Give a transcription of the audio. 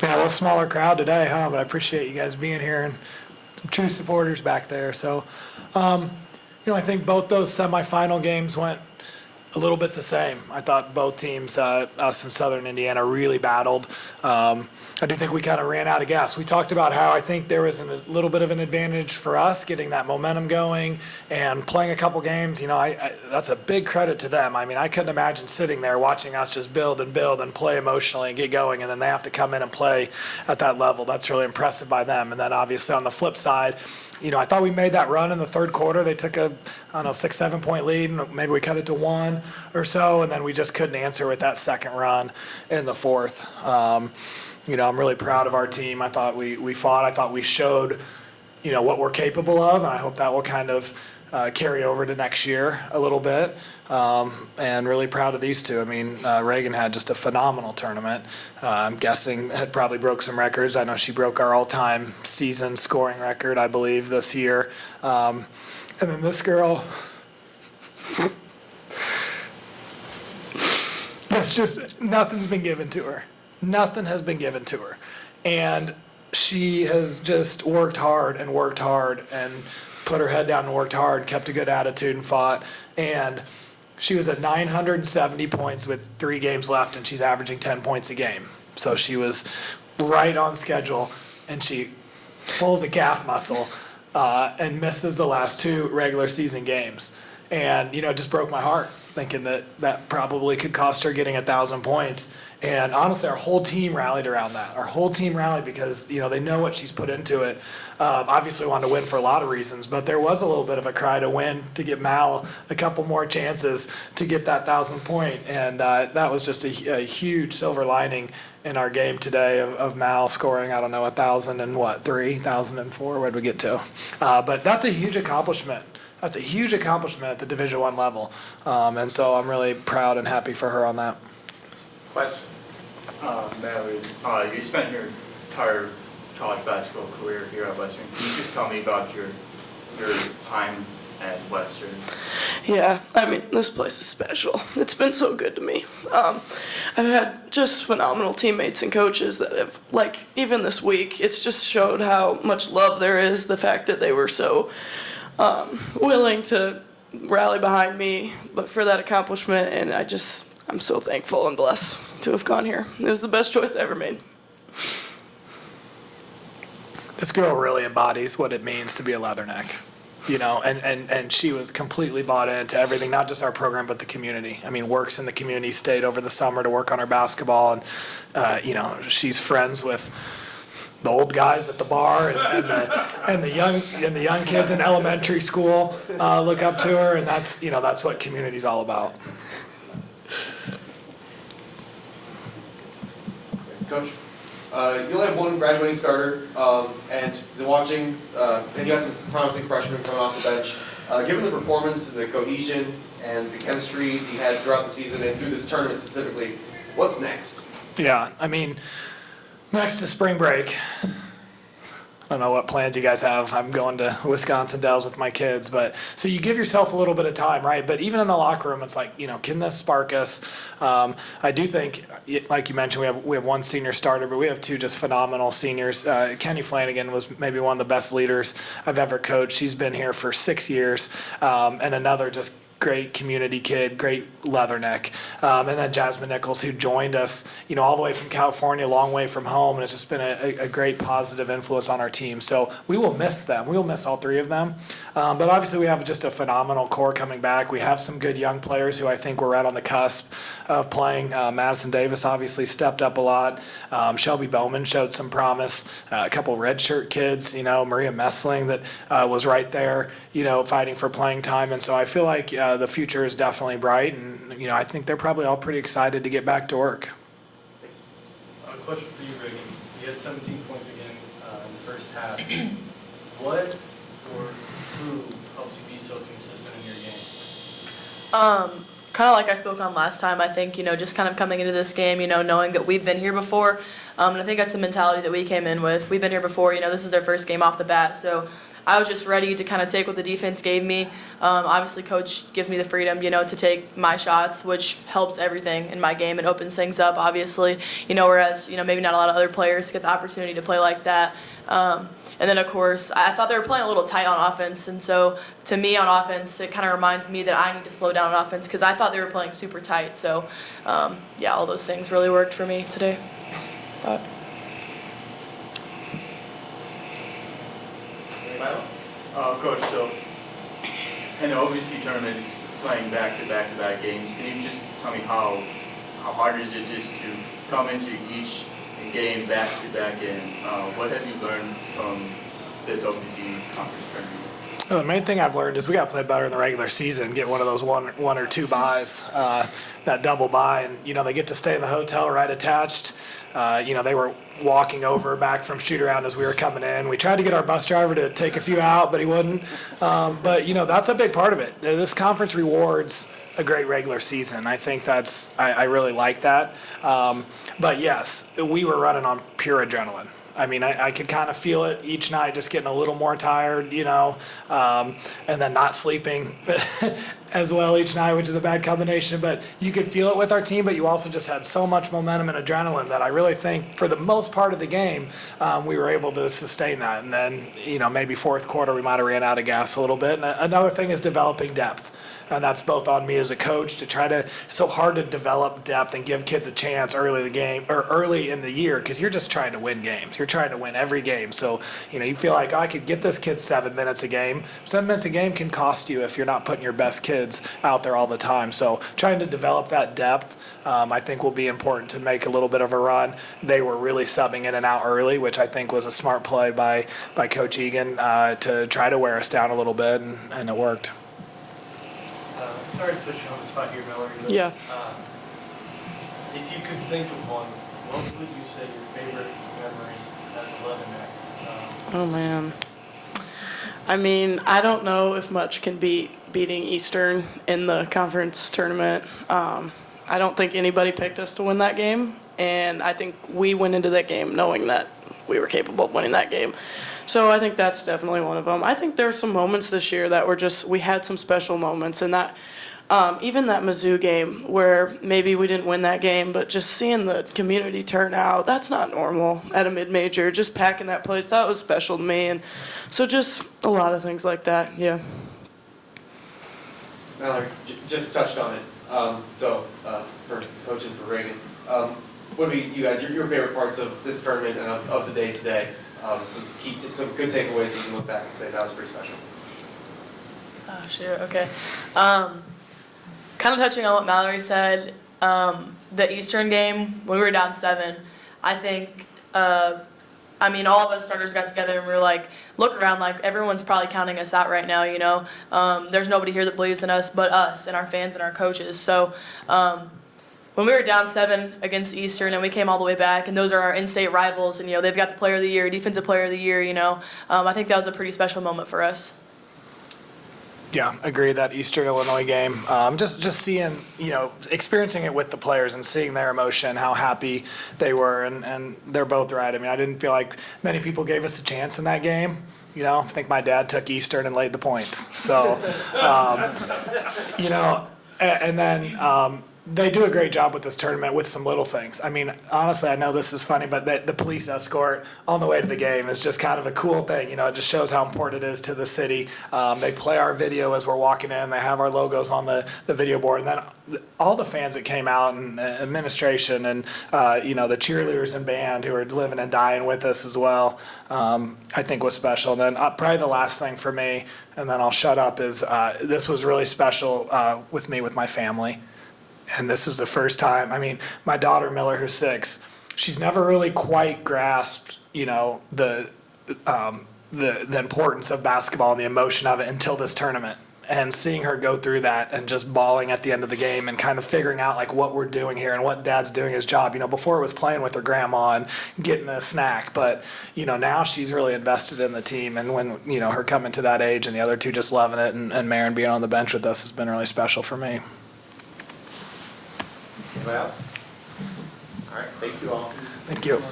Yeah, a little smaller crowd today, huh? But I appreciate you guys being here and some true supporters back there. So, I think both those semifinal games went a little bit the same. I thought both teams, us and Southern Indiana, really battled. I do think we kind of ran out of gas. We talked about how I think there was a little bit of an advantage for us getting that momentum going and playing a couple games. That's a big credit to them. I mean, I couldn't imagine sitting there watching us just build and play emotionally and get going, and then they have to come in and play at that level. That's really impressive by them. And then obviously on the flip side, I thought we made that run in the third quarter. They took a, 6-7 point lead, and maybe we cut it to 1 or so, and then we just couldn't answer with that second run in the fourth. I'm really proud of our team. I thought we fought. I thought we showed, what we're capable of, and I hope that will kind of carry over to next year a little bit. And really proud of these two. I mean, Raegan had just a phenomenal tournament. I'm guessing had probably broke some records. I know she broke our all-time season scoring record, I believe, this year. And then this girl, that's just, nothing's been given to her. Nothing has been given to her. And she has just worked hard and put her head down and worked hard, kept a good attitude and fought. And she was at 970 points with 3 games left, and she's averaging 10 points a game. So she was right on schedule, and she pulls a calf muscle and misses the last 2 regular season games. And, it just broke my heart, thinking that probably could cost her getting 1,000 points. And honestly, our whole team rallied around that. Our whole team rallied because, they know what she's put into it. Obviously, we wanted to win for a lot of reasons, but there was a little bit of a cry to win, to get Mal a couple more chances to get that 1,000 point. And that was just a huge silver lining in our game today of Mal scoring, 1,003, 1,004, where'd we get to? But that's a huge accomplishment. That's a huge accomplishment at the Division I level. And so I'm really proud and happy for her on that. Questions? Mallory, you spent your entire college basketball career here at Western. Can you just tell me about your time at Western? Yeah, this place is special. It's been so good to me. I've had just phenomenal teammates and coaches that have, even this week, it's just showed how much love there is, the fact that they were so willing to rally behind me for that accomplishment, and I'm so thankful and blessed to have gone here. It was the best choice I ever made. This girl really embodies what it means to be a Leatherneck, and she was completely bought into everything, not just our program, but the community. I mean, works in the community, stayed over the summer to work on her basketball, and, she's friends with the old guys at the bar and the young kids in elementary school look up to her, and that's what community's all about. Coach, you only have one graduating starter, and and you have some promising freshmen coming off the bench. Given the performance and the cohesion and the chemistry you had throughout the season and through this tournament specifically, what's next? Yeah, next is spring break. I don't know what plans you guys have. I'm going to Wisconsin Dells with my kids, so you give yourself a little bit of time, right? But even in the locker room, it's like, can this spark us? I do think, like you mentioned, we have one senior starter, but we have 2 just phenomenal seniors. Kenny Flanagan was maybe one of the best leaders I've ever coached. She's been here for 6 years, and another just great community kid, great Leatherneck. And then Jasmine Nichols, who joined us, all the way from California, a long way from home, and it's just been a great positive influence on our team. So we will miss them. We will miss all 3 of them. But obviously we have just a phenomenal core coming back. We have some good young players who I think we're right on the cusp of playing. Madison Davis obviously stepped up a lot. Shelby Bowman showed some promise. A couple redshirt kids, Maria Messling that was right there, fighting for playing time. And so I feel like the future is definitely bright, and I think they're probably all pretty excited to get back to work. A question for you, Raegan. You had 17 points again in the first half. What or who helps you be so consistent in your game? Kind of like I spoke on last time, I think, just kind of coming into this game, knowing that we've been here before. And I think that's the mentality that we came in with. We've been here before, this is our first game off the bat. So I was just ready to kind of take what the defense gave me. Obviously, coach gives me the freedom, to take my shots, which helps everything in my game and opens things up, obviously. Whereas, maybe not a lot of other players get the opportunity to play like that. And then, of course, I thought they were playing a little tight on offense. And so, to me, on offense, it kind of reminds me that I need to slow down on offense because I thought they were playing super tight. So, yeah, all those things really worked for me today. Anybody else? Coach, so in the OVC tournament, playing back-to-back games, can you just tell me how hard is it just to come into each game back-to-back, and what have you learned from this OVC conference tournament? Well, the main thing I've learned is we got to play better in the regular season, get one of those one or two buys, that double buy, and they get to stay in the hotel right attached. They were walking over back from shoot around as we were coming in. We tried to get our bus driver to take a few out, but he wouldn't. But that's a big part of it. This conference rewards a great regular season. I think I really like that. But yes, we were running on pure adrenaline. I mean, I could kind of feel it each night, just getting a little more tired, and then not sleeping as well each night, which is a bad combination. But you could feel it with our team, but you also just had so much momentum and adrenaline that I really think for the most part of the game, we were able to sustain that. And then, maybe fourth quarter, we might have ran out of gas a little bit. And another thing is developing depth. And that's both on me as a coach to try to, it's so hard to develop depth and give kids a chance early in the game or early in the year because you're just trying to win games. You're trying to win every game. So, you feel like, I could get this kid 7 minutes a game. 7 minutes a game can cost you if you're not putting your best kids out there all the time. So trying to develop that depth, I think will be important to make a little bit of a run. They were really subbing in and out early, which I think was a smart play by Coach Egan to try to wear us down a little bit, and it worked. Sorry to put you on the spot here, Mallory, but Yeah. If you could think of one, what would you say your favorite memory as a Leatherneck? Oh man. I mean, I don't know if much can beat beating Eastern in the conference tournament. I don't think anybody picked us to win that game, and I think we went into that game knowing that we were capable of winning that game. So I think that's definitely one of them. I think there were some moments this year that were we had some special moments, and that even that Mizzou game where maybe we didn't win that game, but just seeing the community turn out, that's not normal at a mid-major. Just packing that place, that was special to me. And so just a lot of things like that, yeah. Mallory, just touched on it. For coaching for Raegan, what would be you guys your favorite parts of this tournament and of the day today? Some good takeaways that you can look back and say that was pretty special. Oh, shoot, okay. Kind of touching on what Mallory said, the Eastern game, when we were down 7, I think, all of us starters got together and we were like, look around, like, everyone's probably counting us out right now, There's nobody here that believes in us but us and our fans and our coaches. So, when we were down 7 against Eastern and we came all the way back, and those are our in-state rivals, and, they've got the player of the year, defensive player of the year, I think that was a pretty special moment for us. Yeah, agree. That Eastern Illinois game, just seeing, experiencing it with the players and seeing their emotion, how happy they were, and they're both right. I mean, I didn't feel like many people gave us a chance in that game. I think my dad took Eastern and laid the points. So, and then they do a great job with this tournament with some little things. I mean, honestly, I know this is funny, but the police escort on the way to the game is just kind of a cool thing. It just shows how important it is to the city. They play our video as we're walking in. They have our logos on the video board. And then all the fans that came out and administration and, the cheerleaders and band who are living and dying with us as well, I think was special. And then probably the last thing for me, and then I'll shut up, is this was really special with my family. And this is the first time, my daughter Miller, who's 6, she's never really quite grasped, the importance of basketball and the emotion of it until this tournament. And seeing her go through that and just bawling at the end of the game and kind of figuring out like what we're doing here and what Dad's doing his job. Before it was playing with her grandma and getting a snack, but now she's really invested in the team. And when her coming to that age and the other two just loving it, and Marin being on the bench with us has been really special for me. Anybody else? All right, thank you all. Thank you.